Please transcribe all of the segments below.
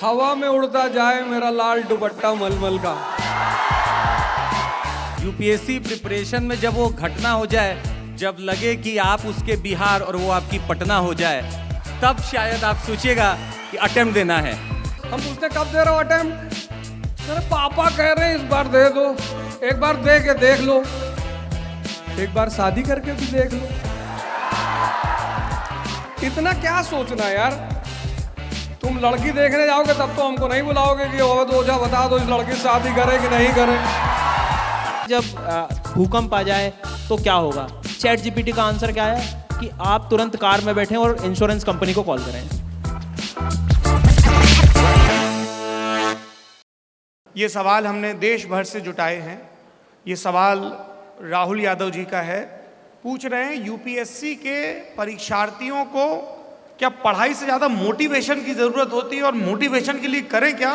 हवा में उड़ता जाए मेरा लाल दुपट्टा मलमल का। यूपीएससी प्रिपरेशन में जब वो घटना हो जाए, जब लगे कि आप उसके बिहार और वो आपकी पटना हो जाए, तब शायद आप सोचिएगा कि अटेम्प्ट देना है। हम पूछते कब दे रहे हो अटेम्प्ट? मेरे पापा कह रहे हैं इस बार दे दो, एक बार दे के देख लो, एक बार शादी करके भी देख लो। इतना क्या सोचना यार। तुम लड़की देखने जाओगे तब तो हमको नहीं बुलाओगे कि अवध ओझा बता दो इस लड़की से शादी करे कि नहीं करे। जब भूकंप आ जाए तो क्या होगा? चैट जीपीटी का आंसर क्या है कि आप तुरंत कार में बैठें और इंश्योरेंस कंपनी को कॉल करें। ये सवाल हमने देश भर से जुटाए हैं। ये सवाल राहुल यादव जी का है। पूछ रहे हैं यूपीएससी के परीक्षार्थियों को क्या पढ़ाई से ज़्यादा मोटिवेशन की ज़रूरत होती है और मोटिवेशन के लिए करें क्या?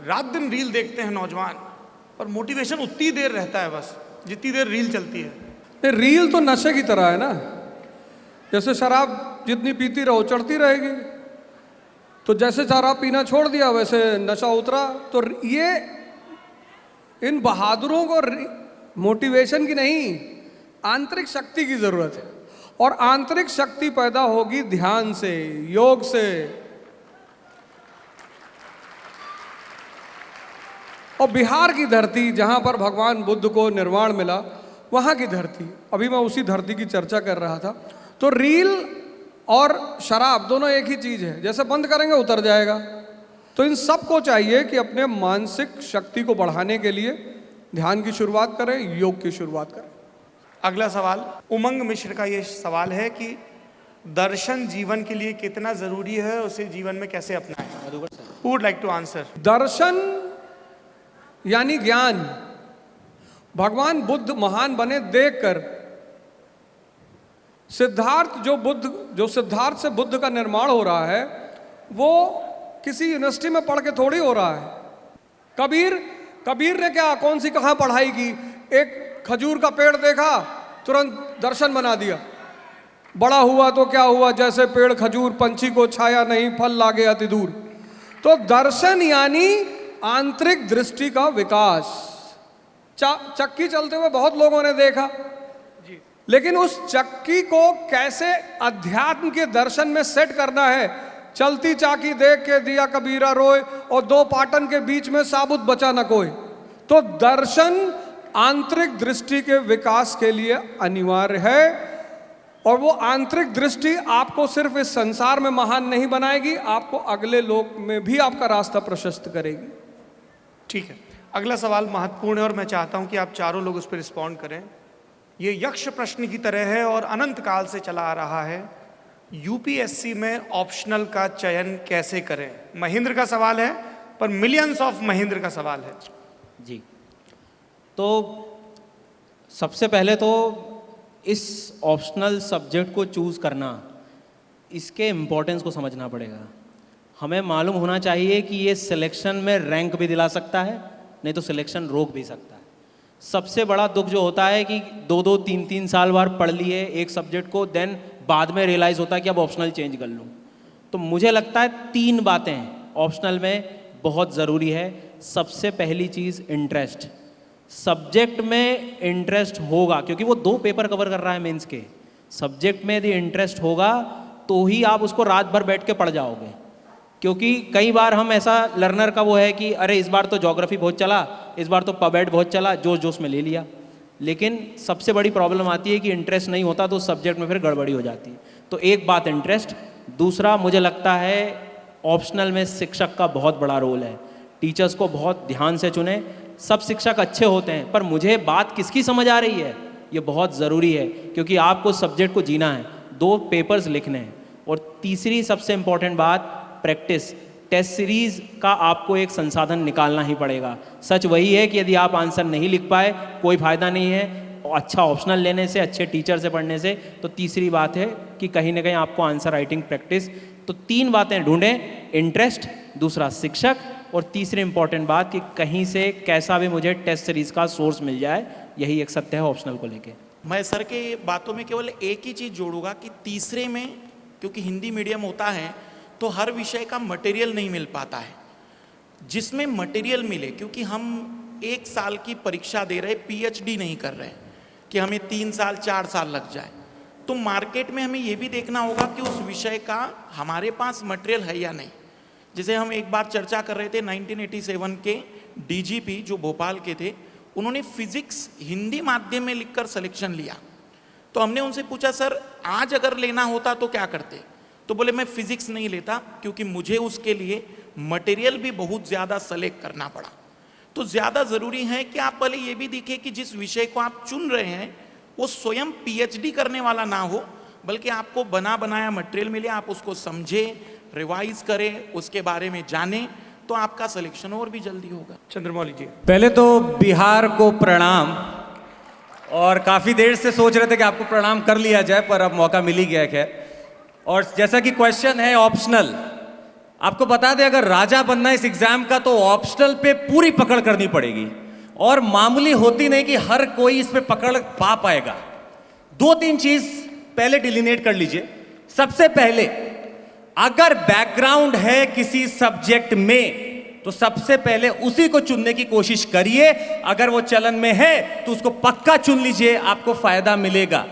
रात दिन रील देखते हैं नौजवान, पर मोटिवेशन उतनी देर रहता है बस जितनी देर रील चलती है। रील तो नशे की तरह है ना, जैसे शराब जितनी पीती रहो चढ़ती रहेगी। तो जैसे शराब पीना छोड़ दिया वैसे नशा उतरा। तो ये इन बहादुरों को मोटिवेशन की नहीं, आंतरिक शक्ति की जरूरत है। और आंतरिक शक्ति पैदा होगी ध्यान से, योग से। और बिहार की धरती जहां पर भगवान बुद्ध को निर्वाण मिला, वहां की धरती, अभी मैं उसी धरती की चर्चा कर रहा था। तो रील और शराब दोनों एक ही चीज है, जैसे बंद करेंगे उतर जाएगा। तो इन सबको चाहिए कि अपने मानसिक शक्ति को बढ़ाने के लिए ध्यान की शुरुआत करें, योग की शुरुआत करें। अगला सवाल उमंग मिश्र का ये सवाल है कि दर्शन जीवन के लिए कितना जरूरी है, उसे जीवन में कैसे अपनाएं? Who would like to answer? दर्शन यानी ज्ञान। भगवान बुद्ध महान बने देखकर। जो सिद्धार्थ से बुद्ध का निर्माण हो रहा है, वो किसी यूनिवर्सिटी में पढ़ के थोड़ी हो रहा है। कबीर ने क्या, कौन सी कहाँ पढ़ाई की? एक खजूर का पेड़ देखा, तुरंत दर्शन बना दिया। बड़ा हुआ तो क्या हुआ, जैसे पेड़ खजूर, पंछी को छाया नहीं, फल लागे अति दूर। तो दर्शन यानी आंतरिक दृष्टि का विकास। चक्की चलते हुए बहुत लोगों ने देखा, लेकिन उस चक्की को कैसे अध्यात्म के दर्शन में सेट करना है। चलती चाकी देख के दिया कबीरा रोए, और दो पाटन के बीच में साबुत बचा न कोई। तो दर्शन आंतरिक दृष्टि के विकास के लिए अनिवार्य है। और वो आंतरिक दृष्टि आपको सिर्फ इस संसार में महान नहीं बनाएगी, आपको अगले लोक में भी आपका रास्ता प्रशस्त करेगी। ठीक है, अगला सवाल महत्वपूर्ण है और मैं चाहता हूं कि आप चारों लोग उस पर रिस्पॉन्ड करें। ये यक्ष प्रश्न की तरह है और अनंत काल से चला आ रहा है। यूपीएससी में ऑप्शनल का चयन कैसे करें? महेंद्र का सवाल है, पर मिलियंस ऑफ महेंद्र का सवाल है जी। तो सबसे पहले तो इस ऑप्शनल सब्जेक्ट को चूज़ करना, इसके इम्पोर्टेंस को समझना पड़ेगा। हमें मालूम होना चाहिए कि ये सिलेक्शन में रैंक भी दिला सकता है, नहीं तो सिलेक्शन रोक भी सकता है। सबसे बड़ा दुख जो होता है कि 2-2, 3-3 साल बार पढ़ लिए एक सब्जेक्ट को, देन बाद में रियलाइज़ होता है कि अब ऑप्शनल चेंज कर लूँ। तो मुझे लगता है 3 बातें ऑप्शनल में बहुत ज़रूरी है। सबसे पहली चीज़ इंटरेस्ट। सब्जेक्ट में इंटरेस्ट होगा, क्योंकि वो 2 पेपर कवर कर रहा है मेंस के। सब्जेक्ट में यदि इंटरेस्ट होगा तो ही आप उसको रात भर बैठ के पढ़ जाओगे। क्योंकि कई बार हम ऐसा लर्नर का वो है कि अरे इस बार तो ज्योग्राफी बहुत चला, इस बार तो पबएड बहुत चला, जोश जोश में ले लिया। लेकिन सबसे बड़ी प्रॉब्लम आती है कि इंटरेस्ट नहीं होता तो सब्जेक्ट में फिर गड़बड़ी हो जाती है। तो एक बात इंटरेस्ट। दूसरा, मुझे लगता है ऑप्शनल में शिक्षक का बहुत बड़ा रोल है। टीचर्स को बहुत ध्यान से चुने। सब शिक्षक अच्छे होते हैं, पर मुझे बात किसकी समझ आ रही है ये बहुत ज़रूरी है, क्योंकि आपको सब्जेक्ट को जीना है, 2 पेपर्स लिखने हैं। और तीसरी सबसे इम्पॉर्टेंट बात, प्रैक्टिस। टेस्ट सीरीज़ का आपको एक संसाधन निकालना ही पड़ेगा। सच वही है कि यदि आप आंसर नहीं लिख पाए कोई फ़ायदा नहीं है अच्छा ऑप्शनल लेने से, अच्छे टीचर से पढ़ने से। तो तीसरी बात है कि कहीं ना कहीं आपको आंसर राइटिंग प्रैक्टिस। तो 3 बातें ढूंढें, इंटरेस्ट, दूसरा शिक्षक, और तीसरी इंपॉर्टेंट बात कि कहीं से कैसा भी मुझे टेस्ट सीरीज़ का सोर्स मिल जाए। यही एक सत्य है ऑप्शनल को लेके। मैं सर के बातों में केवल एक ही चीज़ जोड़ूंगा कि तीसरे में, क्योंकि हिंदी मीडियम होता है तो हर विषय का मटेरियल नहीं मिल पाता है। जिसमें मटेरियल मिले, क्योंकि हम 1 साल की परीक्षा दे रहे, पीएचडी नहीं कर रहे कि हमें 3 साल 4 साल लग जाए। तो मार्केट में हमें यह भी देखना होगा कि उस विषय का हमारे पास मटेरियल है या नहीं। जैसे हम एक बार चर्चा कर रहे थे, 1987 के डीजीपी जो भोपाल के थे, उन्होंने फिजिक्स हिंदी माध्यम में लिखकर सिलेक्शन लिया। तो हमने उनसे पूछा, सर आज अगर लेना होता तो क्या करते? तो बोले मैं फिजिक्स नहीं लेता क्योंकि मुझे उसके लिए मटेरियल भी बहुत ज़्यादा सेलेक्ट करना पड़ा। तो ज़्यादा ज़रूरी है कि आप पहले ये भी देखें कि जिस विषय को आप चुन रहे हैं वो स्वयं पीएचडी करने वाला ना हो, बल्कि आपको बना बनाया मटेरियल मिले, आप उसको समझें, रिवाइज करें, उसके बारे में जानें, तो आपका सिलेक्शन और भी जल्दी होगा। चंद्रमौली जी। पहले तो बिहार को प्रणाम, और काफ़ी देर से सोच रहे थे कि आपको प्रणाम कर लिया जाए, पर अब मौका मिल ही गया। खैर, और जैसा कि क्वेश्चन है ऑप्शनल, आपको बता दें अगर राजा बनना इस एग्जाम का तो ऑप्शनल पे पूरी पकड़ करनी पड़ेगी, और मामूली होती नहीं कि हर कोई इस पे पकड़ पा पाएगा। 2-3 चीज पहले डिलिनेट कर लीजिए। सबसे पहले, अगर बैकग्राउंड है किसी सब्जेक्ट में तो सबसे पहले उसी को चुनने की कोशिश करिए। अगर वो चलन में है तो उसको पक्का चुन लीजिए, आपको फायदा मिलेगा।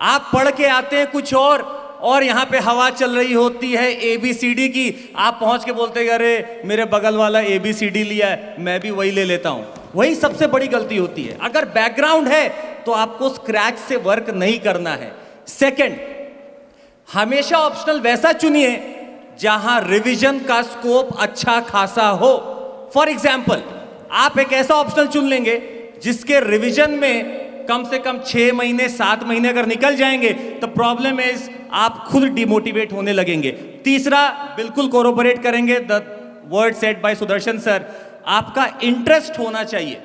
आप पढ़ के आते हैं कुछ और यहाँ पे हवा चल रही होती है ABCD की, आप पहुंच के बोलते हैं अरे मेरे बगल वाला ABCD लिया है, मैं भी वही ले लेता हूं। वही सबसे बड़ी गलती होती है। अगर बैकग्राउंड है तो आपको स्क्रैच से वर्क नहीं करना है। सेकंड, हमेशा ऑप्शनल वैसा चुनिए जहां रिवीजन का स्कोप अच्छा खासा हो। फॉर एग्जाम्पल, आप एक ऐसा ऑप्शनल चुन लेंगे जिसके रिवीजन में कम से कम 6 महीने 7 महीने अगर निकल जाएंगे तो प्रॉब्लम इज आप खुद डिमोटिवेट होने लगेंगे। तीसरा, बिल्कुल कोरोबोरेट करेंगे the word set by Sudarshan sir, आपका इंटरेस्ट होना चाहिए।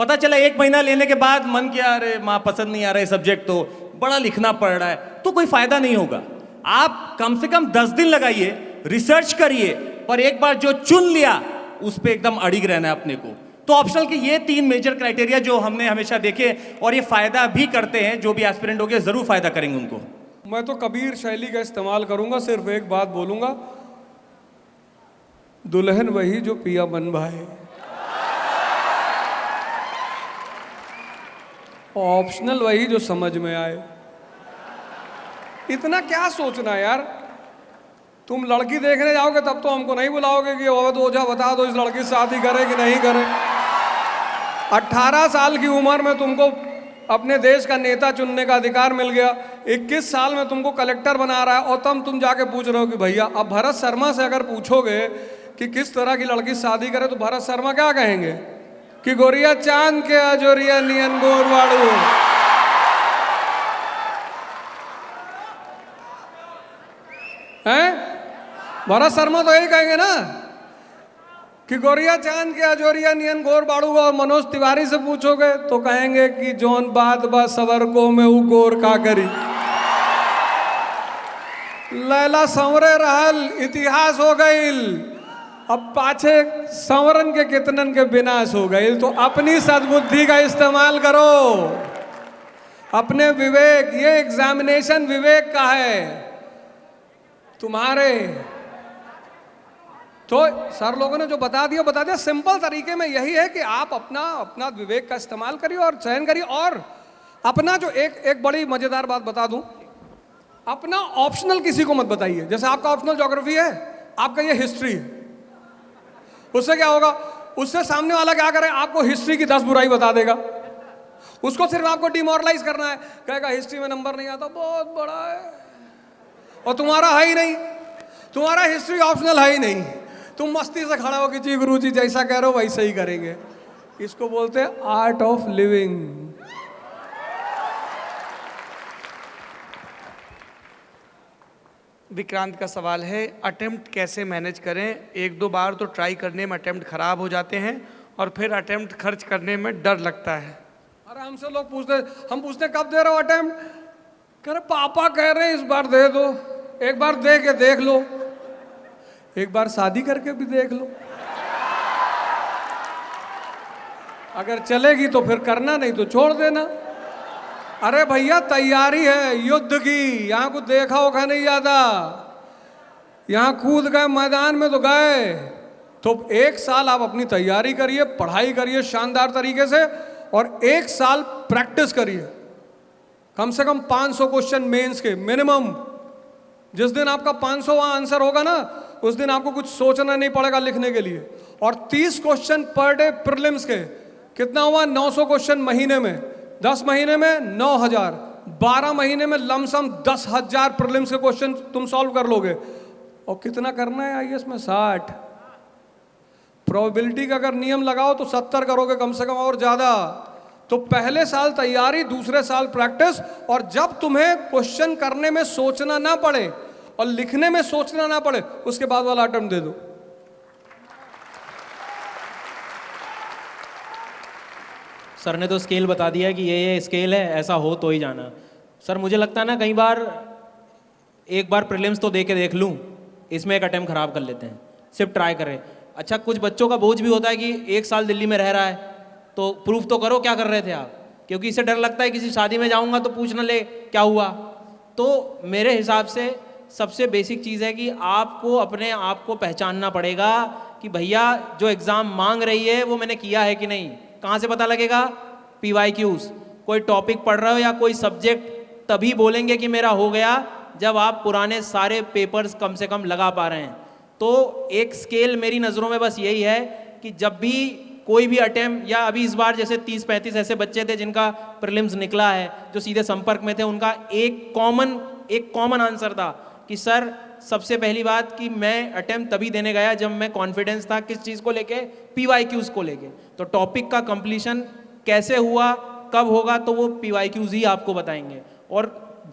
पता चला 1 महीना लेने के बाद मन किया अरे माँ पसंद नहीं आ रहा है सब्जेक्ट, तो बड़ा लिखना पड़ रहा है, तो कोई फायदा नहीं होगा। आप कम से कम 10 दिन लगाइए, रिसर्च करिए, पर एक बार जो चुन लिया उस पर एकदम अड़िग रहना है अपने को। तो ऑप्शनल के ये 3 मेजर क्राइटेरिया जो हमने हमेशा देखे, और ये फायदा भी करते हैं, जो भी एस्पिरेंट होंगे जरूर फायदा करेंगे उनको। मैं तो कबीर शैली का इस्तेमाल करूंगा, सिर्फ एक बात बोलूंगा, दुल्हन वही जो पिया मन भाए। ऑप्शनल वही जो समझ में आए। इतना क्या सोचना यार, तुम लड़की देखने जाओगे तब तो हमको नहीं बुलाओगे कि ओझा बता दो इस लड़की से शादी करे कि नहीं करे। 18 साल की उम्र में तुमको अपने देश का नेता चुनने का अधिकार मिल गया, 21 साल में तुमको कलेक्टर बना रहा है, और तब तुम जाके पूछ रहे हो कि भैया। अब भरत शर्मा से अगर पूछोगे कि किस तरह की लड़की शादी करे तो भरत शर्मा क्या कहेंगे कि गोरिया चांद के अजोरिया नियन गोरवाड़ू। हैं? भरत शर्मा तो यही कहेंगे ना कि गोरिया चांद के अजोरिया नियन गोर बाड़ू। और मनोज तिवारी से पूछोगे तो कहेंगे कि जौन बात बा सवर को में उ गोर का करी। लैला संवरे रहल इतिहास हो गईल, अब पाछे संवरन के कितनन के विनाश हो गईल। तो अपनी सद्बुद्धि का इस्तेमाल करो, अपने विवेक, ये एग्जामिनेशन विवेक का है तुम्हारे। तो सर लोगों ने जो बता दिया सिंपल तरीके में यही है कि आप अपना विवेक का इस्तेमाल करिए और चयन करिए। और अपना जो एक बड़ी मजेदार बात बता दूं, अपना ऑप्शनल किसी को मत बताइए। जैसे आपका ऑप्शनल ज्योग्राफी है, आपका ये हिस्ट्री है, उससे क्या होगा, उससे सामने वाला क्या करे, आपको हिस्ट्री की 10 बुराई बता देगा। उसको सिर्फ आपको डिमोरलाइज करना है, कहेगा हिस्ट्री में नंबर नहीं आता, बहुत बड़ा है, और तुम्हारा है ही नहीं, तुम्हारा हिस्ट्री ऑप्शनल है ही नहीं। तुम मस्ती से खड़ा हो कि जी गुरु जी जैसा कह रहे हो वैसे ही करेंगे। इसको बोलते हैं आर्ट ऑफ लिविंग। विक्रांत का सवाल है, अटेम्प्ट कैसे मैनेज करें? 1-2 बार तो ट्राई करने में अटेम्प्ट खराब हो जाते हैं और फिर अटेम्प्ट खर्च करने में डर लगता है। अरे हमसे लोग हम पूछते कब दे रहे हो अटेम्प्ट, कह रहे पापा कह रहे हैं इस बार दे दो। एक बार दे के देख लो, एक बार शादी करके भी देख लो, अगर चलेगी तो फिर करना, नहीं तो छोड़ देना। अरे भैया तैयारी है युद्ध की, यहाँ कुछ देखा होगा नहीं ज्यादा, यहाँ कूद गए मैदान में तो गए, तो एक साल आप अपनी तैयारी करिए, पढ़ाई करिए शानदार तरीके से, और एक साल प्रैक्टिस करिए। कम से कम 500 क्वेश्चन मेंस के मिनिमम। जिस दिन आपका 500वां आंसर होगा ना, उस दिन आपको कुछ सोचना नहीं पड़ेगा लिखने के लिए। और 30 क्वेश्चन पर डे प्रीलिम्स के, कितना हुआ? 900 क्वेश्चन महीने में, 10 महीने में 9000, 12 महीने में लमसम 10,000 प्रीलिम्स के क्वेश्चन तुम सॉल्व कर लोगे। और कितना करना है आईएएस में? 60। प्रोबेबिलिटी का अगर नियम लगाओ तो 70 करोगे कम से कम, और ज्यादा। तो पहले साल तैयारी, दूसरे साल प्रैक्टिस, और जब तुम्हें क्वेश्चन करने में सोचना ना पड़े और लिखने में सोचना ना पड़े, उसके बाद वाला अटेम्प्ट दे दो। सर ने तो स्केल बता दिया कि ये स्केल है, ऐसा हो तो ही जाना। सर मुझे लगता है ना, कई बार एक बार प्रीलिम्स तो दे के देख लूँ, इसमें एक अटेम्प्ट खराब कर लेते हैं, सिर्फ ट्राई करें। अच्छा, कुछ बच्चों का बोझ भी होता है कि 1 साल दिल्ली में रह रहा है, तो प्रूफ तो करो क्या कर रहे थे आप, क्योंकि इससे डर लगता है किसी शादी में जाऊंगा तो पूछ न ले क्या हुआ। तो मेरे हिसाब से सबसे बेसिक चीज़ है कि आपको अपने आप को पहचानना पड़ेगा कि भैया जो एग्ज़ाम मांग रही है वो मैंने किया है कि नहीं। कहाँ से पता लगेगा? PYQs। कोई टॉपिक पढ़ रहे हो या कोई सब्जेक्ट, तभी बोलेंगे कि मेरा हो गया जब आप पुराने सारे पेपर्स कम से कम लगा पा रहे हैं। तो एक स्केल मेरी नज़रों में बस यही है कि जब भी कोई भी अटेम्प्ट, या अभी इस बार जैसे 30-35 ऐसे बच्चे थे जिनका प्रीलिम्स निकला है, जो सीधे संपर्क में थे, उनका एक कॉमन आंसर था कि सर सबसे पहली बात कि मैं अटेम्प्ट तभी देने गया जब मैं कॉन्फिडेंस था किस चीज़ को लेके? PYQs को लेके। तो टॉपिक का कंप्लीशन कैसे हुआ, कब होगा, तो वो PYQs ही आपको बताएंगे, और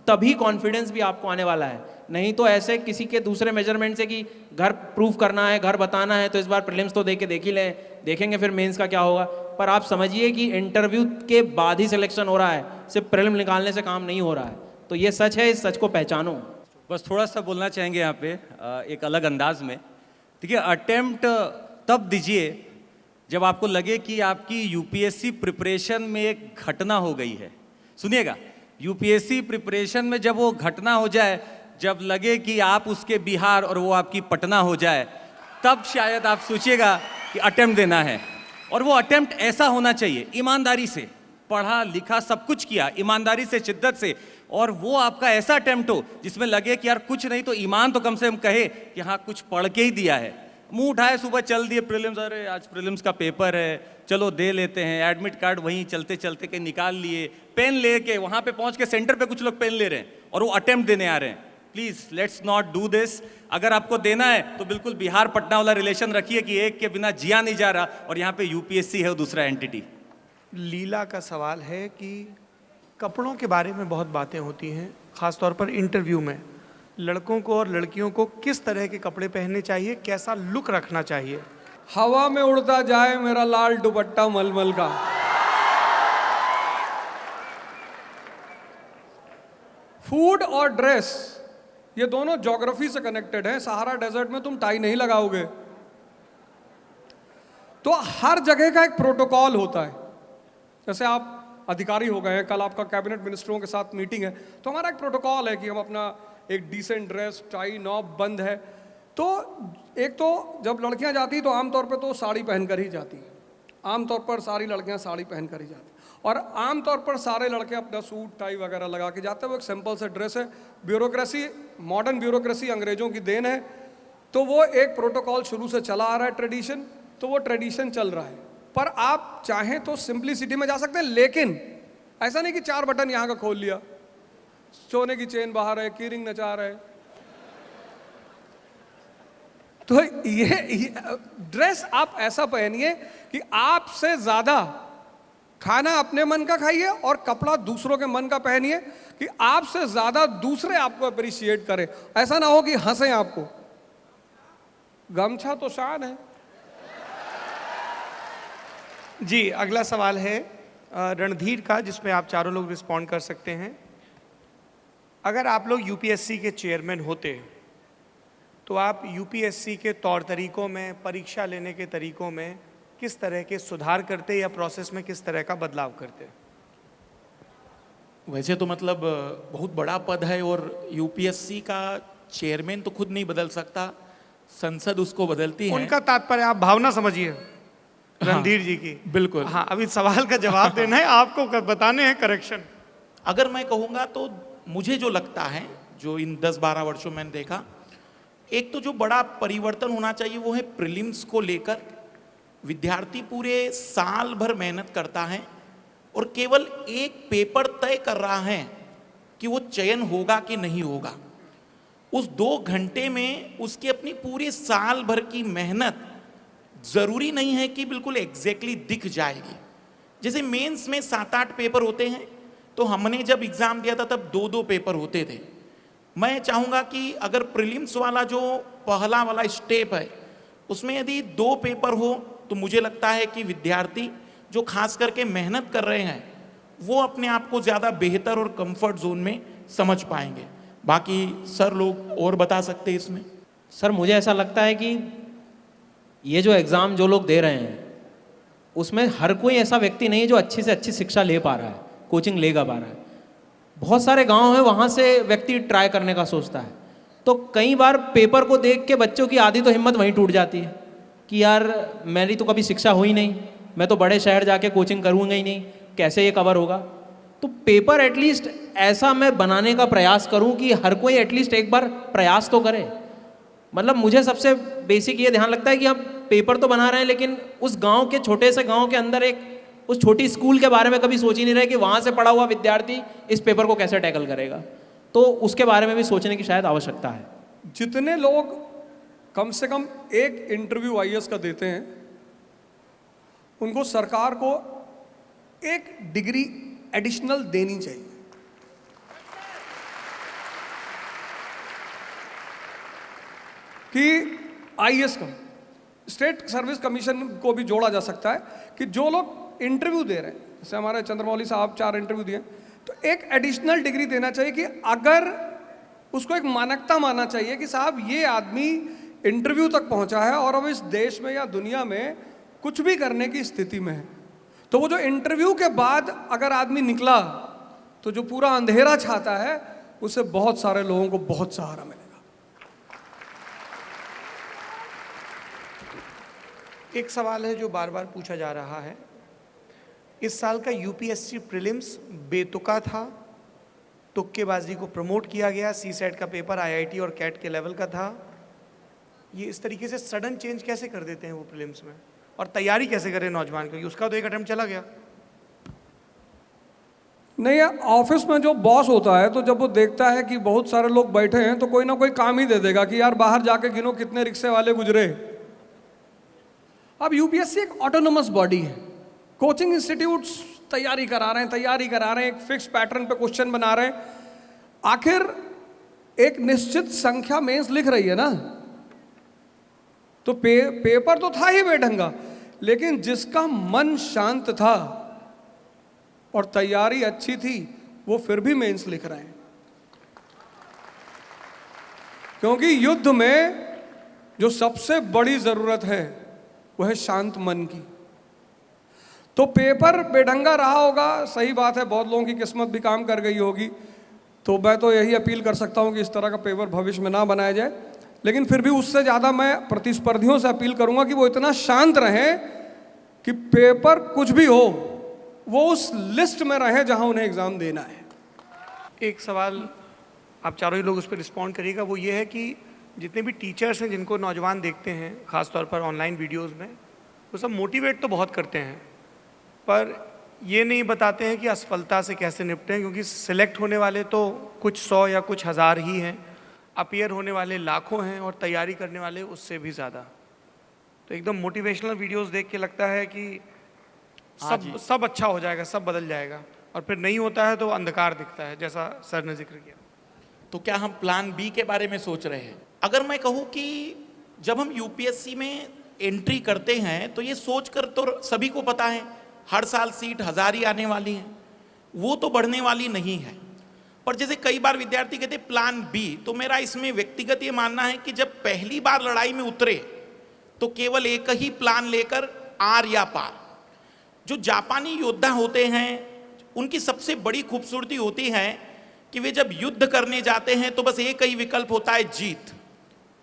तभी कॉन्फिडेंस भी आपको आने वाला है। नहीं तो ऐसे किसी के दूसरे मेजरमेंट से कि घर प्रूफ करना है, घर बताना है, तो इस बार प्रीलिम्स तो देख ही लें, देखेंगे फिर मेंस का क्या होगा। पर आप समझिए कि इंटरव्यू के बाद ही सिलेक्शन हो रहा है, सिर्फ प्रीलिम निकालने से काम नहीं हो रहा है। तो ये सच है, इस सच को पहचानो। बस थोड़ा सा बोलना चाहेंगे यहाँ पे एक अलग अंदाज में। देखिए, अटेम्प्ट तब दीजिए जब आपको लगे कि आपकी यूपीएससी प्रिपरेशन में एक घटना हो गई है। सुनिएगा, यूपीएससी प्रिपरेशन में जब वो घटना हो जाए, जब लगे कि आप उसके बिहार और वो आपकी पटना हो जाए, तब शायद आप सोचिएगा कि अटेम्प्ट देना है। और वो अटेम्प्ट ऐसा होना चाहिए, ईमानदारी से पढ़ा लिखा सब कुछ किया, ईमानदारी से, शिद्दत से, और वो आपका ऐसा अटेम्प्ट हो जिसमें लगे कि यार कुछ नहीं तो ईमान तो कम से कम कहे कि हाँ कुछ पढ़ के ही दिया है। मुंह उठाए सुबह चल दिए प्रीलिम्स, अरे आज प्रीलिम्स का पेपर है, चलो दे लेते हैं, एडमिट कार्ड वहीं चलते चलते के निकाल लिए, पेन लेके वहाँ पे पहुँच के सेंटर पे कुछ लोग पेन ले रहे हैं और वो अटेम्प्ट देने आ रहे हैं। Please let's not do this. अगर आपको देना है तो बिल्कुल बिहार पटना वाला रिलेशन रखिए कि एक के बिना जिया नहीं जा रहा, और यहाँ पे यूपीएससी है दूसरा एंटिटी। लीला का सवाल है कि कपड़ों के बारे में बहुत बातें होती हैं, खासतौर पर इंटरव्यू में। लड़कों को और लड़कियों को किस तरह के कपड़े पहनने चाहिए, कैसा लुक रखना चाहिए? हवा में उड़ता जाए मेरा लाल दुपट्टा मलमल का। फूड और ड्रेस, ये दोनों ज्योग्राफी से कनेक्टेड है। सहारा डेजर्ट में तुम टाई नहीं लगाओगे, तो हर जगह का एक प्रोटोकॉल होता है। जैसे आप अधिकारी हो गए हैं, कल आपका कैबिनेट मिनिस्टरों के साथ मीटिंग है, तो हमारा एक प्रोटोकॉल है कि हम अपना एक डिसेंट ड्रेस, टाई नॉब बंद है। तो एक तो जब लड़कियां जाती तो आमतौर पर तो साड़ी पहनकर ही जाती हैं, आमतौर पर सारी लड़कियां साड़ी पहनकर ही जाती हैं, और आमतौर पर सारे लड़के अपना सूट टाई वगैरह लगा के जाते हैं। वो एक सिंपल से ड्रेस है। ब्यूरोक्रेसी, मॉडर्न ब्यूरोक्रेसी अंग्रेजों की देन है, तो वो एक प्रोटोकॉल शुरू से चला आ रहा है, ट्रेडिशन, तो वो ट्रेडिशन चल रहा है। पर आप चाहें तो सिंप्लिसिटी में जा सकते हैं, लेकिन ऐसा नहीं कि 4 बटन यहाँ का खोल लिया, सोने की चेन बाहर है, कीरिंग नचा रहे। तो ये ड्रेस आप ऐसा पहनिए कि आपसे ज्यादा खाना अपने मन का खाइए और कपड़ा दूसरों के मन का पहनिए कि आपसे ज्यादा दूसरे आपको अप्रिशिएट करें। ऐसा ना हो कि हंसें आपको। गमछा तो शान है। जी, अगला सवाल है रणधीर का, जिसमें आप चारों लोग रिस्पॉन्ड कर सकते हैं। अगर आप लोग यूपीएससी के चेयरमैन होते तो आप यूपीएससी के तौर तरीकों में, परीक्षा लेने के तरीकों में किस तरह के सुधार करते या प्रोसेस में किस तरह का बदलाव करते? वैसे तो मतलब बहुत बड़ा पद है और यूपीएससी का चेयरमैन तो खुद नहीं बदल सकता, संसद उसको बदलती है। उनका तात्पर्य आप भावना समझिए रणधीर जी की। बिल्कुल। हाँ, अभी सवाल का जवाब देना है आपको, बताने हैं करेक्शन। अगर मैं कहूँगा तो मुझे जो लगता है, जो इन 10-12 वर्षों में मैंने देखा, एक तो जो बड़ा परिवर्तन होना चाहिए वो है प्रीलिम्स को लेकर। विद्यार्थी पूरे साल भर मेहनत करता है और केवल एक पेपर तय कर रहा है कि वो चयन होगा कि नहीं होगा। उस 2 घंटे में उसकी अपनी पूरे साल भर की मेहनत जरूरी नहीं है कि बिल्कुल एग्जैक्टली दिख जाएगी। जैसे मेंस में 7-8 पेपर होते हैं, तो हमने जब एग्जाम दिया था तब 2-2 पेपर होते थे। मैं चाहूँगा कि अगर प्रीलिम्स वाला जो पहला वाला स्टेप है उसमें यदि 2 पेपर हो तो मुझे लगता है कि विद्यार्थी जो खास करके मेहनत कर रहे हैं वो अपने आप को ज़्यादा बेहतर और कंफर्ट जोन में समझ पाएंगे। बाकी सर लोग और बता सकते हैं इसमें। सर मुझे ऐसा लगता है कि ये जो एग्ज़ाम जो लोग दे रहे हैं उसमें हर कोई ऐसा व्यक्ति नहीं है जो अच्छी से अच्छी शिक्षा ले पा रहा है, कोचिंग लेगा पा रहा है। बहुत सारे गांव हैं वहाँ से व्यक्ति ट्राई करने का सोचता है, तो कई बार पेपर को देख के बच्चों की आधी तो हिम्मत वहीं टूट जाती है कि यार मेरी तो कभी शिक्षा हुई नहीं, मैं तो बड़े शहर जाके कोचिंग करूँगा ही नहीं, कैसे ये कवर होगा। तो पेपर एटलीस्ट ऐसा मैं बनाने का प्रयास करूँ कि हर कोई एटलीस्ट एक बार प्रयास तो करे। मतलब मुझे सबसे बेसिक ये ध्यान लगता है कि हम पेपर तो बना रहे हैं लेकिन उस गांव के छोटे से गांव के अंदर एक उस छोटी स्कूल के बारे में कभी सोच ही नहीं रहे कि वहाँ से पढ़ा हुआ विद्यार्थी इस पेपर को कैसे टैकल करेगा। तो उसके बारे में भी सोचने की शायद आवश्यकता है। जितने लोग कम से कम एक इंटरव्यू आईएएस का देते हैं उनको सरकार को एक डिग्री एडिशनल देनी चाहिए। कि आईएएस का स्टेट सर्विस कमीशन को भी जोड़ा जा सकता है कि जो लोग इंटरव्यू दे रहे हैं, जैसे हमारे चंद्रमौली साहब 4 इंटरव्यू दिए, तो एक एडिशनल डिग्री देना चाहिए कि अगर उसको एक मानकता मानना चाहिए कि साहब ये आदमी इंटरव्यू तक पहुंचा है और अब इस देश में या दुनिया में कुछ भी करने की स्थिति में है, तो वो जो इंटरव्यू के बाद अगर आदमी निकला तो जो पूरा अंधेरा छाता है उससे बहुत सारे लोगों को बहुत सहारा मिलेगा। एक सवाल है जो बार बार पूछा जा रहा है, इस साल का यूपीएससी प्रीलिम्स बेतुका था, तुक्केबाजी को प्रमोट किया गया, सीसेट का पेपर आईआईटी और कैट के लेवल का था। ये इस तरीके से सडन चेंज कैसे कर देते हैं वो प्रीलिम्स में, और तैयारी कैसे करें नौजवान, क्योंकि उसका तो एक अटेम्प्ट चला गया। नहीं, ऑफिस में जो बॉस होता है तो जब वो देखता है कि बहुत सारे लोग बैठे हैं तो कोई ना कोई काम ही दे देगा कि यार बाहर जाके गिनो कितने रिक्शे वाले गुजरे। अब यूपीएससी एक ऑटोनोमस बॉडी है, कोचिंग इंस्टीट्यूट्स तैयारी करा रहे हैं, एक फिक्स पैटर्न पे क्वेश्चन बना रहे हैं। आखिर एक निश्चित संख्या मेंस लिख रही है ना, तो पेपर तो था ही बेढंगा, लेकिन जिसका मन शांत था और तैयारी अच्छी थी वो फिर भी मेंस लिख रहे हैं। क्योंकि युद्ध में जो सबसे बड़ी जरूरत है वह है शांत मन की। तो पेपर बेढंगा रहा होगा, सही बात है, बहुत लोगों की किस्मत भी काम कर गई होगी, तो मैं तो यही अपील कर सकता हूं कि इस तरह का पेपर भविष्य में ना बनाया जाए। लेकिन फिर भी उससे ज़्यादा मैं प्रतिस्पर्धियों से अपील करूंगा कि वो इतना शांत रहें कि पेपर कुछ भी हो वो उस लिस्ट में रहे जहां उन्हें एग्जाम देना है। एक सवाल आप चारों ही लोग उस पर रिस्पॉन्ड करिएगा, वो ये है कि जितने भी टीचर्स हैं जिनको नौजवान देखते हैं ख़ासतौर पर ऑनलाइन वीडियोस में, वो सब मोटिवेट तो बहुत करते हैं पर ये नहीं बताते हैं कि असफलता से कैसे निपटें, क्योंकि सिलेक्ट होने वाले तो कुछ 100 या कुछ हज़ार ही हैं, अपीयर होने वाले लाखों हैं और तैयारी करने वाले उससे भी ज़्यादा। तो एकदम मोटिवेशनल वीडियोस देख के लगता है कि सब अच्छा हो जाएगा, सब बदल जाएगा, और फिर नहीं होता है तो अंधकार दिखता है, जैसा सर ने जिक्र किया। तो क्या हम प्लान बी के बारे में सोच रहे हैं? अगर मैं कहूँ कि जब हम यूपीएससी में एंट्री करते हैं तो ये सोचकर तो सभी को पता है हर साल सीट 1000 ही आने वाली हैं, वो तो बढ़ने वाली नहीं है। पर जैसे कई बार विद्यार्थी कहते हैं प्लान बी, तो मेरा इसमें व्यक्तिगत ये मानना है कि जब पहली बार लड़ाई में उतरे तो केवल एक ही प्लान लेकर आर या पार। जो जापानी योद्धा होते हैं उनकी सबसे बड़ी खूबसूरती होती है कि वे जब युद्ध करने जाते हैं तो बस एक ही विकल्प होता है, जीत।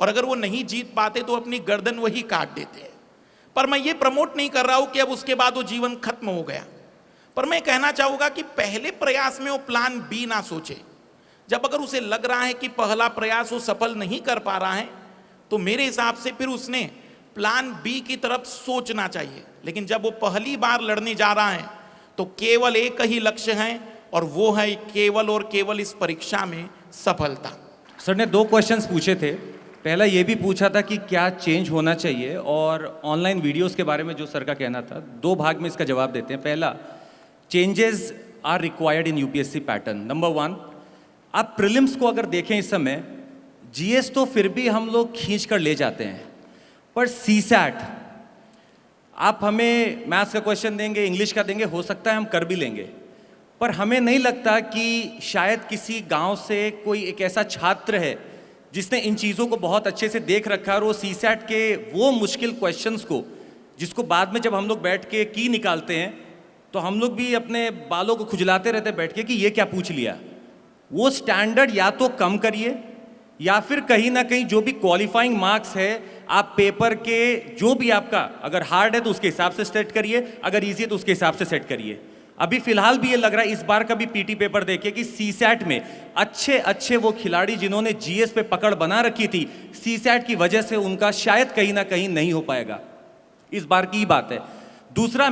और अगर वो नहीं जीत पाते तो अपनी गर्दन वही काट देते हैं। पर मैं ये प्रमोट नहीं कर रहा हूं कि अब उसके बाद वो जीवन खत्म हो गया, पर मैं कहना चाहूंगा कि पहले प्रयास में वो प्लान बी ना सोचे। जब अगर उसे लग रहा है कि पहला प्रयास वो सफल नहीं कर पा रहा है, तो मेरे हिसाब से फिर उसने प्लान बी की तरफ सोचना चाहिए। लेकिन जब वो पहली बार लड़ने जा रहा है तो केवल एक ही लक्ष्य है, और वो है केवल और केवल इस परीक्षा में सफलता। सर ने 2 क्वेश्चंस पूछे थे। पहला ये भी पूछा था कि क्या चेंज होना चाहिए, और ऑनलाइन वीडियोस के बारे में जो सर का कहना था। 2 भाग में इसका जवाब देते हैं। पहला, changes are required in UPSC pattern. Number 1, आप प्रीलिम्स को अगर देखें इस समय, जीएस तो फिर भी हम लोग खींच कर ले जाते हैं, पर सीसैट आप हमें मैथ्स का क्वेश्चन देंगे, इंग्लिश का देंगे, हो सकता है हम कर भी लेंगे, पर हमें नहीं लगता कि शायद किसी गांव से कोई एक ऐसा छात्र है जिसने इन चीज़ों को बहुत अच्छे से देख रखा है, और वो सीसैट के वो मुश्किल क्वेश्चंस को, जिसको बाद में जब हम लोग बैठ के की निकालते हैं तो हम लोग भी अपने बालों को खुजलाते रहते बैठ के कि ये क्या पूछ लिया। वो स्टैंडर्ड या तो कम करिए, या फिर कहीं ना कहीं जो भी क्वालिफाइंग मार्क्स है आप पेपर के जो भी आपका, अगर हार्ड है तो उसके हिसाब से सेट करिए, अगर ईजी है तो उसके हिसाब से सेट करिए। अभी फिलहाल भी ये लग रहा है, इस बार का भी पीटी पेपर देखिए कि सीसैट में अच्छे अच्छे वो खिलाड़ी जिन्होंने जीएस पे पकड़ बना रखी थी, सीसैट की वजह से उनका शायद कहीं ना कहीं नहीं हो पाएगा। इस बार की बात है। दूसरा,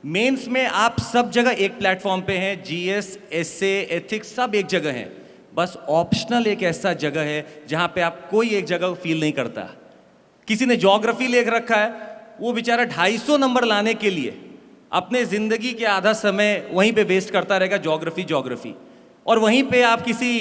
मेंस में आप सब जगह एक प्लेटफॉर्म पे हैं, जीएस, एसए, एथिक्स सब एक जगह हैं। बस ऑप्शनल एक ऐसा जगह है जहां पे आप कोई एक जगह फील नहीं करता। किसी ने ज्योग्राफी ले रखा है, वो बेचारा 250 नंबर लाने के लिए अपने जिंदगी के आधा समय वहीं पे वेस्ट करता रहेगा, ज्योग्राफी। और वहीं पे आप किसी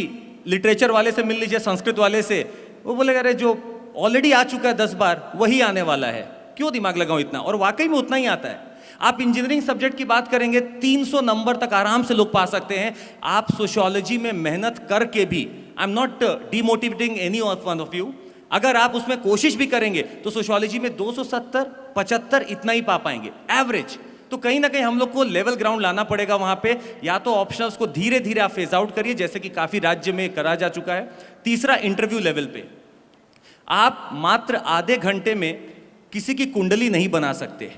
लिटरेचर वाले से मिल लीजिए, संस्कृत वाले से, वो बोलेगा अरे जो ऑलरेडी आ चुका है 10 बार वही आने वाला है, क्यों दिमाग लगाऊं इतना। और वाकई में उतना ही आता है। आप इंजीनियरिंग सब्जेक्ट की बात करेंगे, 300 नंबर तक आराम से लोग पा सकते हैं। आप सोशियोलॉजी में मेहनत करके भी, I am not demotivating any one of you, अगर आप उसमें कोशिश भी करेंगे तो सोशियोलॉजी में 270, 75 इतना ही पा पाएंगे एवरेज। तो कहीं ना कहीं हम लोग को लेवल ग्राउंड लाना पड़ेगा वहां पे। या तो ऑप्शनल्स को धीरे धीरे आप फेज आउट करिए, जैसे कि काफी राज्य में करा जा चुका है। तीसरा, इंटरव्यू लेवल पे आप मात्र आधे घंटे में किसी की कुंडली नहीं बना सकते।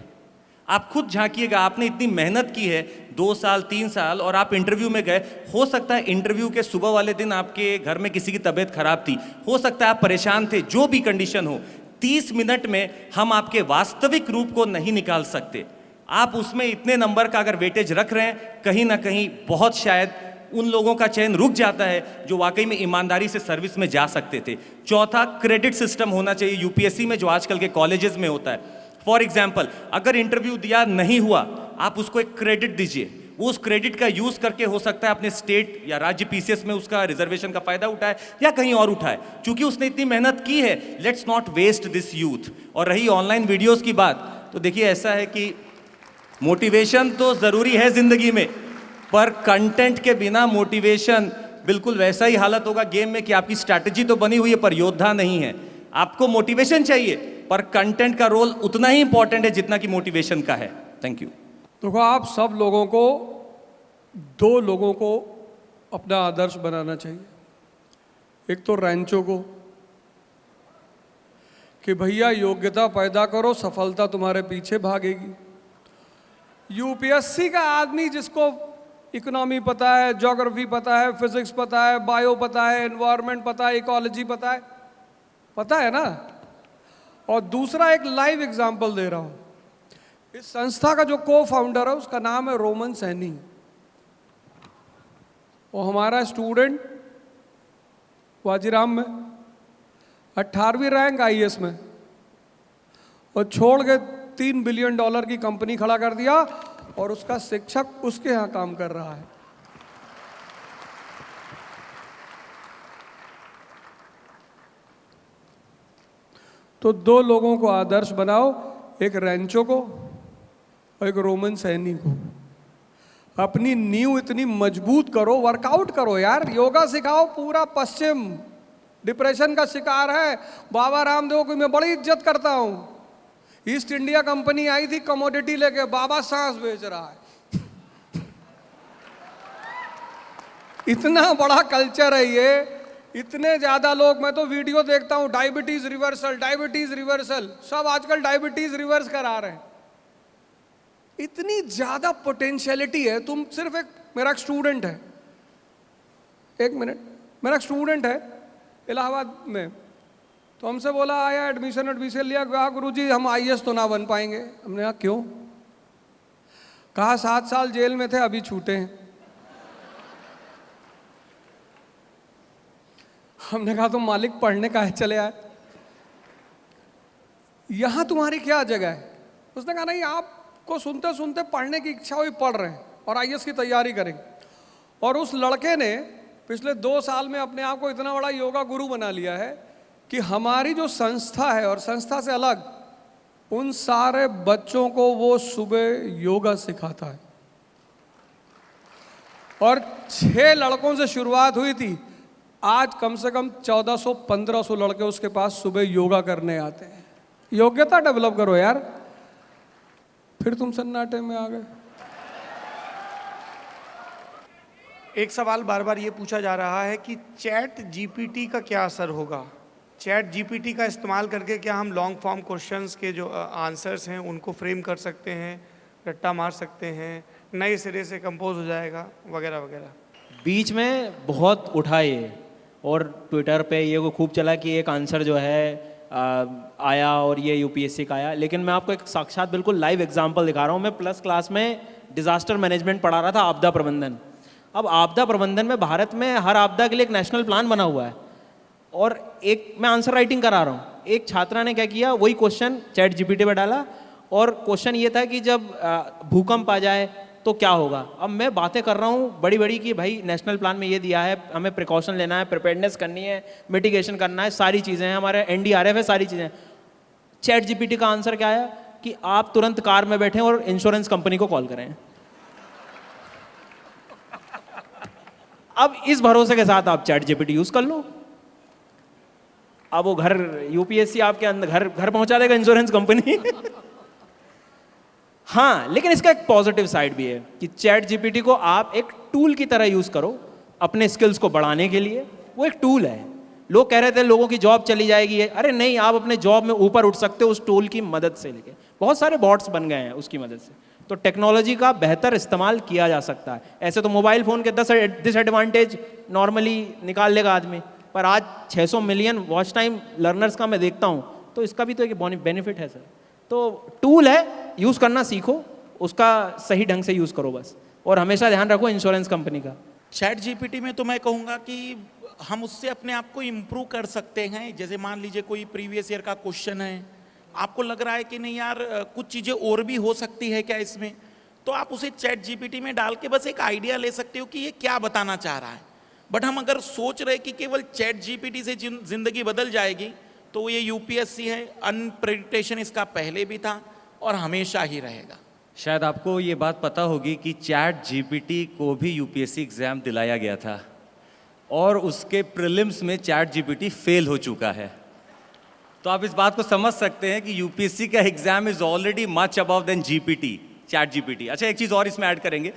आप खुद झांकिएगा, आपने इतनी मेहनत की है 2 साल 3 साल, और आप इंटरव्यू में गए, हो सकता है इंटरव्यू के सुबह वाले दिन आपके घर में किसी की तबीयत खराब थी, हो सकता है आप परेशान थे, जो भी कंडीशन हो, 30 मिनट में हम आपके वास्तविक रूप को नहीं निकाल सकते। आप उसमें इतने नंबर का अगर वेटेज रख रहे हैं, कहीं ना कहीं बहुत शायद उन लोगों का चयन रुक जाता है जो वाकई में ईमानदारी से सर्विस में जा सकते थे। चौथा, क्रेडिट सिस्टम होना चाहिए यूपीएससी में, जो आजकल के कॉलेजेस में होता है। फॉर एग्जाम्पल, अगर इंटरव्यू दिया नहीं हुआ, आप उसको एक क्रेडिट दीजिए, वो उस क्रेडिट का यूज करके हो सकता है अपने स्टेट या राज्य पीसीएस में उसका रिजर्वेशन का फायदा उठाए या कहीं और उठाए, क्योंकि उसने इतनी मेहनत की है। Let's not waste this youth. और रही ऑनलाइन वीडियोस की बात, तो देखिए ऐसा है कि मोटिवेशन तो जरूरी है जिंदगी में, पर कंटेंट के बिना मोटिवेशन बिल्कुल वैसा ही हालत होगा गेम में कि आपकी स्ट्रैटेजी तो बनी हुई है पर योद्धा नहीं है। आपको मोटिवेशन चाहिए, पर कंटेंट का रोल उतना ही इंपॉर्टेंट है जितना कि मोटिवेशन का है। Thank you. देखो, आप सब लोगों को 2 लोगों को अपना आदर्श बनाना चाहिए। एक तो रैंचो को कि भैया योग्यता पैदा करो, सफलता तुम्हारे पीछे भागेगी। यूपीएससी का आदमी जिसको इकोनॉमी पता है, ज्योग्राफी पता है, फिजिक्स पता है, बायो पता है, एनवायरनमेंट पता है, इकोलॉजी पता है ना। और दूसरा एक लाइव एग्जांपल दे रहा हूं। इस संस्था का जो को फाउंडर है उसका नाम है रोमन सैनी। वो हमारा स्टूडेंट वाजीराम में 18वीं रैंक आईएएस में, और छोड़ के $3 बिलियन की कंपनी खड़ा कर दिया, और उसका शिक्षक उसके यहाँ काम कर रहा है। तो 2 लोगों को आदर्श बनाओ, एक रैंचो को और एक रोमन सैनी को। अपनी नींव इतनी मजबूत करो, वर्कआउट करो यार, योगा सिखाओ। पूरा पश्चिम डिप्रेशन का शिकार है। बाबा रामदेव की मैं बड़ी इज्जत करता हूं। ईस्ट इंडिया कंपनी आई थी कमोडिटी लेके, बाबा सांस बेच रहा है। इतना बड़ा कल्चर है ये इतने ज्यादा लोग, मैं तो वीडियो देखता हूं, डायबिटीज रिवर्सल, सब आजकल डायबिटीज रिवर्स करा रहे हैं। इतनी ज्यादा पोटेंशियलिटी है। तुम सिर्फ मेरा एक स्टूडेंट है, एक मिनट, मेरा एक स्टूडेंट है इलाहाबाद में, तो हमसे बोला आया एडमिशन लिया, कहा गुरुजी हम आईएएस तो ना बन पाएंगे। हमने कहा क्यों? कहा 7 साल जेल में थे, अभी छूटे हैं। हमने कहा तुम मालिक पढ़ने का है, चले आए, यहां तुम्हारी क्या जगह है? उसने कहा नहीं, आपको सुनते सुनते पढ़ने की इच्छा हुई, पढ़ रहे हैं और आईएएस की तैयारी करेंगे। और उस लड़के ने पिछले 2 साल में अपने आप को इतना बड़ा योगा गुरु बना लिया है कि हमारी जो संस्था है और संस्था से अलग उन सारे बच्चों को वो सुबह योगा सिखाता है। और 6 लड़कों से शुरुआत हुई थी, आज कम से कम 1400-1500 लड़के उसके पास सुबह योगा करने आते हैं। योग्यता डेवलप करो यार। फिर तुम सन्नाटे में आ गए। एक सवाल बार बार ये पूछा जा रहा है कि चैट जीपीटी का क्या असर होगा? चैट जीपीटी का इस्तेमाल करके क्या हम लॉन्ग फॉर्म क्वेश्चंस के जो आंसर्स हैं उनको फ्रेम कर सकते हैं, रट्टा मार सकते हैं, नए सिरे से कंपोज हो जाएगा, वगैरह वगैरह? बीच में बहुत उठा ये, और ट्विटर पे ये वो खूब चला कि एक आंसर जो है आया और ये यूपीएससी का आया। लेकिन मैं आपको एक साक्षात बिल्कुल लाइव एग्जांपल दिखा रहा हूँ। मैं प्लस क्लास में डिजास्टर मैनेजमेंट पढ़ा रहा था, आपदा प्रबंधन। अब आपदा प्रबंधन में भारत में हर आपदा के लिए एक नेशनल प्लान बना हुआ है, और एक मैं आंसर राइटिंग करा रहा हूँ। एक छात्रा ने क्या किया, वही क्वेश्चन चैट जीपीटी पे डाला, और क्वेश्चन ये था कि जब भूकंप आ जाए तो क्या होगा। अब मैं बातें कर रहा हूँ बड़ी बड़ी कि भाई नेशनल प्लान में ये दिया है, हमें प्रिकॉशन लेना है, प्रिपेयर्डनेस करनी है, मिटिगेशन करना है, सारी चीज़ें हैं, हमारे एनडीआरएफ है, सारी चीज़ें। चैट जीपीटी का आंसर क्या आया कि आप तुरंत कार में बैठें और इंश्योरेंस कंपनी को कॉल करें। अब इस भरोसे के साथ आप चैट जीपीटी यूज कर लो, अब वो घर यूपीएससी आपके अंदर घर पहुंचा देगा, इंश्योरेंस कंपनी। हाँ, लेकिन इसका एक पॉजिटिव साइड भी है कि चैट जीपीटी को आप एक टूल की तरह यूज करो अपने स्किल्स को बढ़ाने के लिए। वो एक टूल है। लोग कह रहे थे लोगों की जॉब चली जाएगी, अरे नहीं, आप अपने जॉब में ऊपर उठ सकते हो उस टूल की मदद से। लेके बहुत सारे बॉट्स बन गए हैं उसकी मदद से। तो टेक्नोलॉजी का बेहतर इस्तेमाल किया जा सकता है। ऐसे तो मोबाइल फ़ोन के 10 डिसएडवांटेज नॉर्मली निकाल लेगा आदमी, पर आज 600 मिलियन वॉच टाइम लर्नर्स का मैं देखता हूँ, तो इसका भी तो एक बेनिफिट है सर। तो टूल है, यूज़ करना सीखो, उसका सही ढंग से यूज़ करो बस, और हमेशा ध्यान रखो इंश्योरेंस कंपनी का। चैट जीपीटी में तो मैं कहूँगा कि हम उससे अपने आप को इम्प्रूव कर सकते हैं। जैसे मान लीजिए कोई प्रीवियस ईयर का क्वेश्चन है, आपको लग रहा है कि नहीं यार कुछ चीज़ें और भी हो सकती है क्या इसमें, तो आप उसे चैट जीपीटी में डाल के बस एक आइडिया ले सकते हो कि ये क्या बताना चाह रहा है। बट हम अगर सोच रहे कि केवल चैट जीपीटी से जिंदगी बदल जाएगी, तो ये यूपीएससी है, अनप्रेडिक्टेशन इसका पहले भी था और हमेशा ही रहेगा। शायद आपको ये बात पता होगी कि चैट जीपीटी को भी यूपीएससी एग्जाम दिलाया गया था और उसके प्रीलिम्स में चैट जीपीटी फेल हो चुका है। तो आप इस बात को समझ सकते हैं कि यूपीएससी का exam is already much above than GPT, chat GPT. अच्छा, एक चीज़ और इसमें ऐड करेंगे,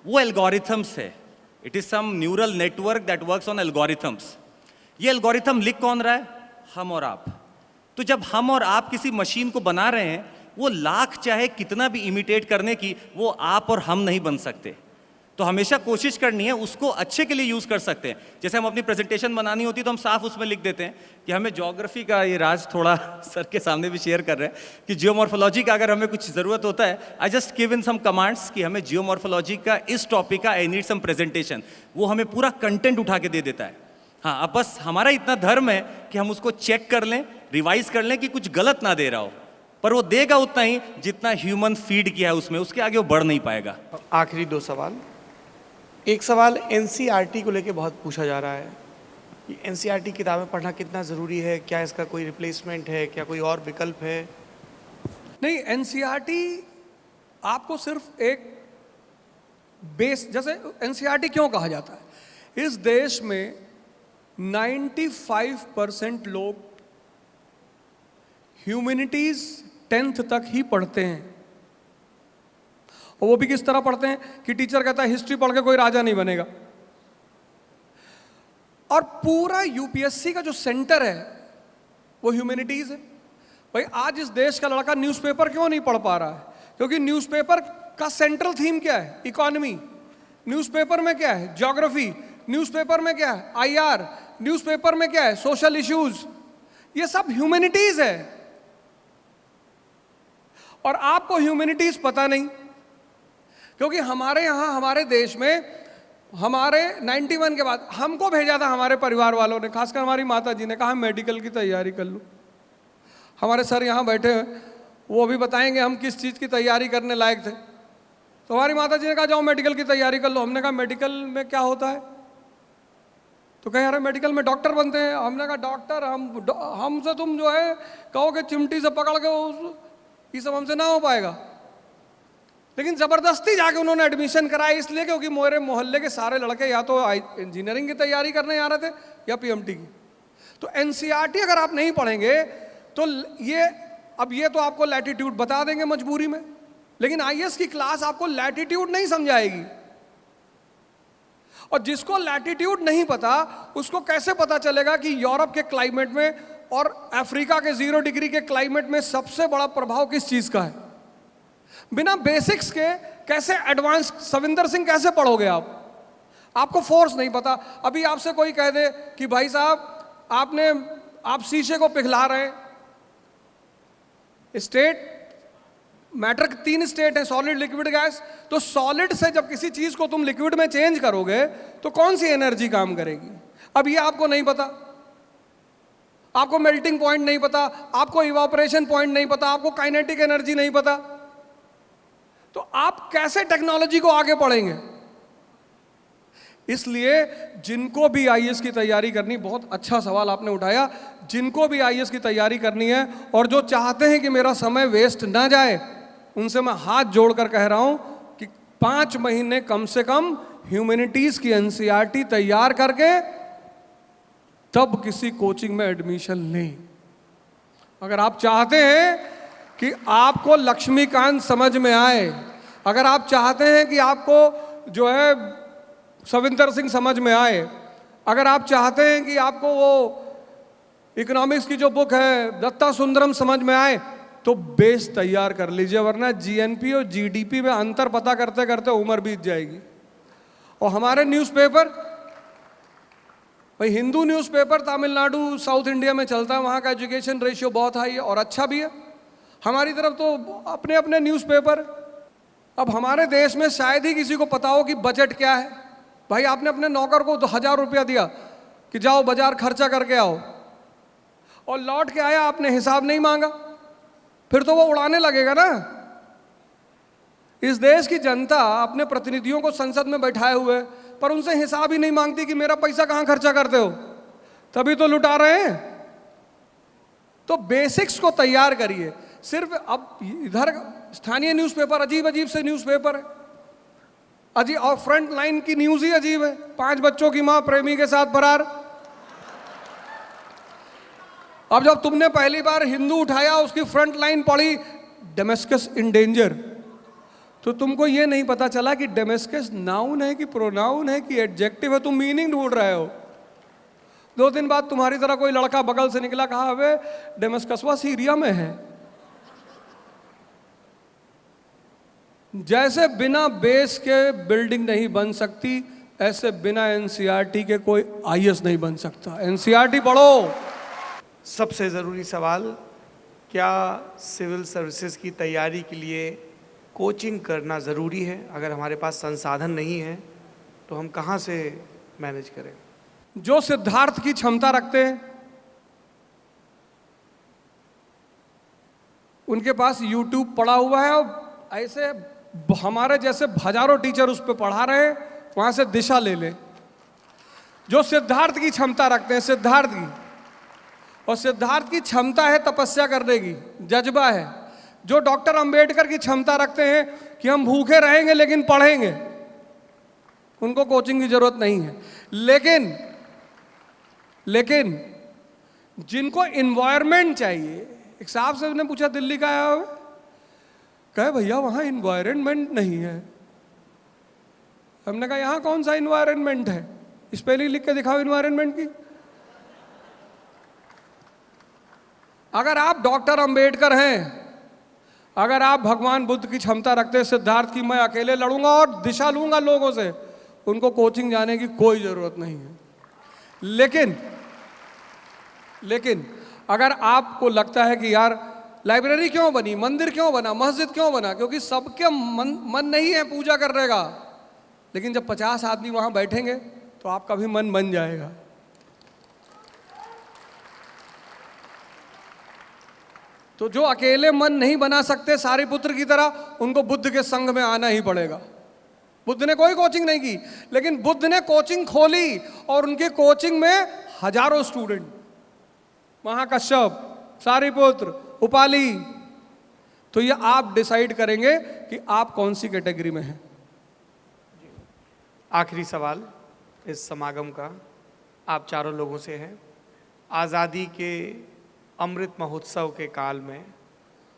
वो एल्गोरिथम्स है। It is some neural network that works on algorithms. ये एल्गोरिथम लिख कौन रहा है? हम और आप। तो जब हम और आप किसी मशीन को बना रहे हैं, वो लाख चाहे कितना भी इमिटेट करने की, वो आप और हम नहीं बन सकते। तो हमेशा कोशिश करनी है उसको अच्छे के लिए यूज़ कर सकते हैं। जैसे हम अपनी प्रेजेंटेशन बनानी होती है तो हम साफ उसमें लिख देते हैं कि हमें ज्योग्राफी का ये राज थोड़ा सर के सामने भी शेयर कर रहे हैं कि जियोमॉर्फोलॉजी का अगर हमें कुछ ज़रूरत होता है, I just give in some commands कि हमें जियोमॉर्फोलॉजी का इस टॉपिक का आई नीड सम प्रेजेंटेशन, वो हमें पूरा कंटेंट उठा के दे देता है। हाँ, अब बस हमारा इतना धर्म है कि हम उसको चेक कर लें, रिवाइज कर लें कि कुछ गलत ना दे रहा हो, पर वो देगा उतना ही जितना ह्यूमन फीड किया है उसमें, उसके आगे वो बढ़ नहीं पाएगा। आखिरी 2 सवाल। एक सवाल एनसीईआरटी को लेके बहुत पूछा जा रहा है कि एनसीईआरटी किताबें पढ़ना कितना ज़रूरी है, क्या इसका कोई रिप्लेसमेंट है, क्या कोई और विकल्प है? नहीं, एनसीईआरटी आपको सिर्फ एक बेस, जैसे एनसीईआरटी क्यों कहा जाता है, इस देश में 95% लोग ह्यूमैनिटीज 10th तक ही पढ़ते हैं, और वो भी किस तरह पढ़ते हैं कि टीचर कहता है हिस्ट्री पढ़ के कोई राजा नहीं बनेगा। और पूरा यूपीएससी का जो सेंटर है वो ह्यूमैनिटीज है। भाई आज इस देश का लड़का न्यूज़पेपर क्यों नहीं पढ़ पा रहा है? क्योंकि न्यूज़पेपर का सेंट्रल थीम क्या है? इकोनॉमी। न्यूज़पेपर में क्या है? ज्योग्राफी। न्यूज़पेपर में क्या है? आईआर। न्यूज़पेपर में क्या है? Social issues. ये सब ह्यूमैनिटीज है और आपको ह्यूमैनिटीज पता नहीं, क्योंकि हमारे यहां हमारे देश में हमारे 91 के बाद हमको भेजा था हमारे परिवार वालों ने, खासकर हमारी माता जी ने कहा मेडिकल की तैयारी कर लो। हमारे सर यहाँ बैठे हैं, वो भी बताएंगे हम किस चीज़ की तैयारी करने लायक थे। तो हमारी माता जी ने कहा जाओ मेडिकल की तैयारी कर लो। हमने कहा मेडिकल में क्या होता है? तो कहे अरे मेडिकल में डॉक्टर बनते हैं। हमने कहा डॉक्टर हमसे तुम जो है कहोगे चिमटी से पकड़ के ये सब हमसे ना हो पाएगा। लेकिन ज़बरदस्ती जाके उन्होंने एडमिशन कराया, इसलिए क्योंकि मेरे मोहल्ले के सारे लड़के या तो इंजीनियरिंग की तैयारी करने आ रहे थे या पीएमटी की। तो एनसीईआरटी अगर आप नहीं पढ़ेंगे तो ये तो आपको लैटिट्यूड बता देंगे मजबूरी में, लेकिन आईएएस की क्लास आपको लैटिट्यूड नहीं समझाएगी। और जिसको लैटिट्यूड नहीं पता उसको कैसे पता चलेगा कि यूरोप के क्लाइमेट में और अफ्रीका के 0 डिग्री के क्लाइमेट में सबसे बड़ा प्रभाव किस चीज का है? बिना बेसिक्स के कैसे एडवांस सविंदर सिंह कैसे पढ़ोगे आप? आपको फोर्स नहीं पता। अभी आपसे कोई कह दे कि भाई साहब आप शीशे को पिघला रहे हैं, स्टेट मैटर 3 स्टेट है, सॉलिड लिक्विड गैस। तो सॉलिड से जब किसी चीज को तुम लिक्विड में चेंज करोगे तो कौन सी एनर्जी काम करेगी? अब ये आपको नहीं पता, आपको मेल्टिंग पॉइंट नहीं पता, आपको इवापोरेशन पॉइंट नहीं पता, आपको काइनेटिक एनर्जी नहीं पता, तो आप कैसे टेक्नोलॉजी को आगे बढ़ेंगे? इसलिए जिनको भी आईएएस की तैयारी करनी, बहुत अच्छा सवाल आपने उठाया, जिनको भी आईएएस की तैयारी करनी है और जो चाहते हैं कि मेरा समय वेस्ट ना जाए, उनसे मैं हाथ जोड़कर कह रहा हूं कि 5 महीने कम से कम ह्यूमैनिटीज की एनसीईआरटी तैयार करके तब किसी कोचिंग में एडमिशन लें। अगर आप चाहते हैं कि आपको लक्ष्मीकांत समझ में आए, अगर आप चाहते हैं कि आपको जो है सविंदर सिंह समझ में आए, अगर आप चाहते हैं कि आपको वो इकोनॉमिक्स की जो बुक है दत्ता सुंदरम समझ में आए, तो बेस तैयार कर लीजिए, वरना जीएनपी और जीडीपी में अंतर पता करते करते उम्र बीत जाएगी। और हमारे न्यूज़पेपर, भाई Hindu newspaper Tamil Nadu south India में चलता है, वहाँ का एजुकेशन रेशियो बहुत हाई है और अच्छा भी है। हमारी तरफ तो अपने अपने न्यूज़पेपर। अब हमारे देश में शायद ही किसी को पता हो कि बजट क्या है। भाई आपने अपने नौकर को 1000 रुपया दिया कि जाओ बाजार खर्चा करके आओ, और लौट के आया आपने हिसाब नहीं मांगा, फिर तो वो उड़ाने लगेगा ना। इस देश की जनता अपने प्रतिनिधियों को संसद में बैठाए हुए, पर उनसे हिसाब ही नहीं मांगती कि मेरा पैसा कहाँ खर्चा करते हो, तभी तो लुटा रहे हैं। तो बेसिक्स को तैयार करिए। सिर्फ अब इधर स्थानीय न्यूज़पेपर अजीब अजीब से न्यूज़पेपर है, अजीब, और फ्रंट लाइन की न्यूज़ ही अजीब है। 5 बच्चों की मां प्रेमी के साथ फरार। अब जब तुमने पहली बार हिंदू उठाया, उसकी फ्रंट लाइन पढ़ी डेमेस्कस इन डेंजर, तो तुमको ये नहीं पता चला कि डेमेस्कस नाउन है कि प्रोनाउन है कि एडजेक्टिव है। तुम मीनिंग ढूंढ रहे हो। 2 दिन बाद तुम्हारी तरह कोई लड़का बगल से निकला, कहा अबे डेमेस्कसवा सीरिया में है। जैसे बिना बेस के बिल्डिंग नहीं बन सकती, ऐसे बिना एनसीईआरटी के कोई आईएएस नहीं बन सकता। एनसीईआरटी पढ़ो। सबसे ज़रूरी सवाल, क्या सिविल सर्विसेज की तैयारी के लिए कोचिंग करना ज़रूरी है? अगर हमारे पास संसाधन नहीं है तो हम कहाँ से मैनेज करें? जो सिद्धार्थ की क्षमता रखते हैं, उनके पास यूट्यूब पड़ा हुआ है, और ऐसे हमारे जैसे हजारों टीचर उस पर पढ़ा रहे हैं, वहां से दिशा ले ले। जो सिद्धार्थ की क्षमता रखते हैं, सिद्धार्थ की, और सिद्धार्थ की क्षमता है तपस्या करने की, जज्बा है। जो डॉक्टर अंबेडकर की क्षमता रखते हैं कि हम भूखे रहेंगे लेकिन पढ़ेंगे, उनको कोचिंग की जरूरत नहीं है। लेकिन जिनको इन्वायरमेंट चाहिए, एक साहब से ने पूछा दिल्ली का आया हुआ, कहे भैया वहां इन्वायरमेंट नहीं है। हमने कहा यहां कौन सा इन्वायरमेंट है? स्पेलिंग लिख के दिखाओ इन्वायरमेंट की। अगर आप डॉक्टर अंबेडकर हैं, अगर आप भगवान बुद्ध की क्षमता रखते हैं सिद्धार्थ की, मैं अकेले लड़ूंगा और दिशा लूंगा लोगों से, उनको कोचिंग जाने की कोई जरूरत नहीं है। लेकिन अगर आपको लगता है कि यार लाइब्रेरी क्यों बनी, मंदिर क्यों बना, मस्जिद क्यों बना, क्योंकि सबके मन नहीं है पूजा करने का, लेकिन जब 50 आदमी वहां बैठेंगे तो आपका भी मन बन जाएगा। तो जो अकेले मन नहीं बना सकते सारिपुत्र की तरह, उनको बुद्ध के संग में आना ही पड़ेगा। बुद्ध ने कोई कोचिंग नहीं की, लेकिन बुद्ध ने कोचिंग खोली और उनके कोचिंग में हजारों स्टूडेंट, महाकश्यप, सारिपुत्र, उपाली। तो ये आप डिसाइड करेंगे कि आप कौन सी कैटेगरी में हैं। आखिरी सवाल इस समागम का आप चारों लोगों से है। आज़ादी के अमृत महोत्सव के काल में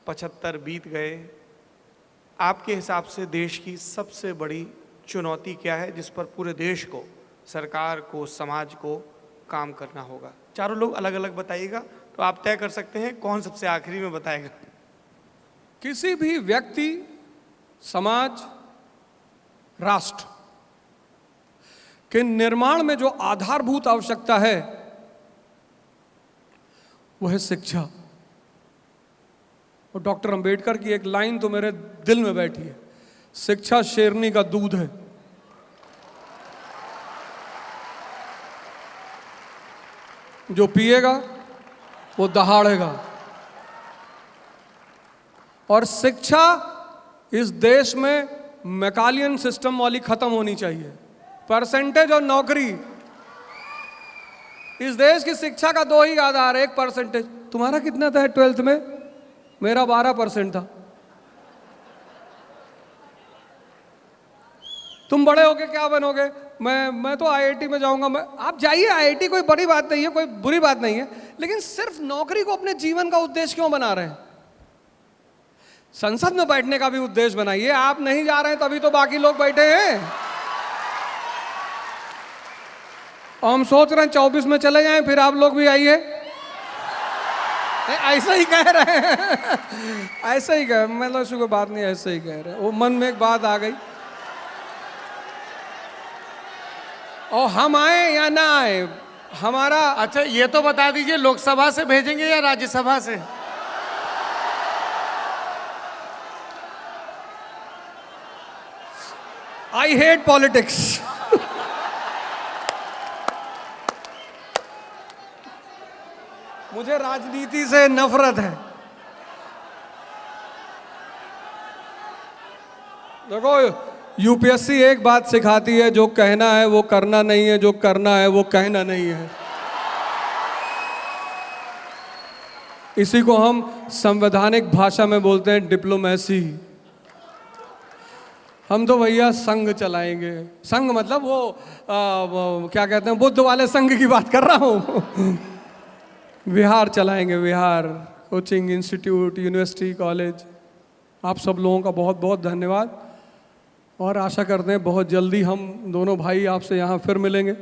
75 बीत गए, आपके हिसाब से देश की सबसे बड़ी चुनौती क्या है जिस पर पूरे देश को, सरकार को, समाज को काम करना होगा? चारों लोग अलग अलग बताइएगा, तो आप तय कर सकते हैं कौन सबसे आखिरी में बताएगा। किसी भी व्यक्ति, समाज, राष्ट्र के निर्माण में जो आधारभूत आवश्यकता है वो है शिक्षा। और डॉक्टर अंबेडकर की एक लाइन तो मेरे दिल में बैठी है, शिक्षा शेरनी का दूध है। जो पिएगा वो दहाड़ेगा। और शिक्षा इस देश में मैकालियन सिस्टम वाली खत्म होनी चाहिए। परसेंटेज और नौकरी, इस देश की शिक्षा का दो ही आधार है, एक परसेंटेज। तुम्हारा कितना था 12th में? मेरा 12% था। तुम बड़े होके क्या बनोगे? मैं तो आईआईटी में जाऊंगा। आप जाइए आईआईटी, कोई बड़ी बात नहीं है, कोई बुरी बात नहीं है, लेकिन सिर्फ नौकरी को अपने जीवन का उद्देश्य क्यों बना रहे हैं? संसद में बैठने का भी उद्देश्य बनाइए। आप नहीं जा रहे हैं तभी तो बाकी लोग बैठे हैं। और हम सोच रहे हैं 24 में चले जाएं, फिर आप लोग भी आइए। ऐसा ही कह रहे हैं, ऐसा ही कह, मतलब ऐसी कोई बात नहीं, ऐसे ही कह रहे हैं। वो मन में एक बात आ गई, और हम आए या ना आए हमारा। अच्छा ये तो बता दीजिए, लोकसभा से भेजेंगे या राज्यसभा से? I hate politics. मुझे राजनीति से नफरत है। देखो, यूपीएससी एक बात सिखाती है, जो कहना है वो करना नहीं है, जो करना है वो कहना नहीं है। इसी को हम संवैधानिक भाषा में बोलते हैं डिप्लोमेसी। हम तो भैया संघ चलाएंगे। संघ मतलब वो क्या कहते हैं, बुद्ध वाले संघ की बात कर रहा हूँ। विहार चलाएंगे, विहार, कोचिंग इंस्टीट्यूट, यूनिवर्सिटी, कॉलेज। आप सब लोगों का बहुत बहुत धन्यवाद, और आशा करते हैं बहुत जल्दी हम दोनों भाई आपसे यहाँ फिर मिलेंगे।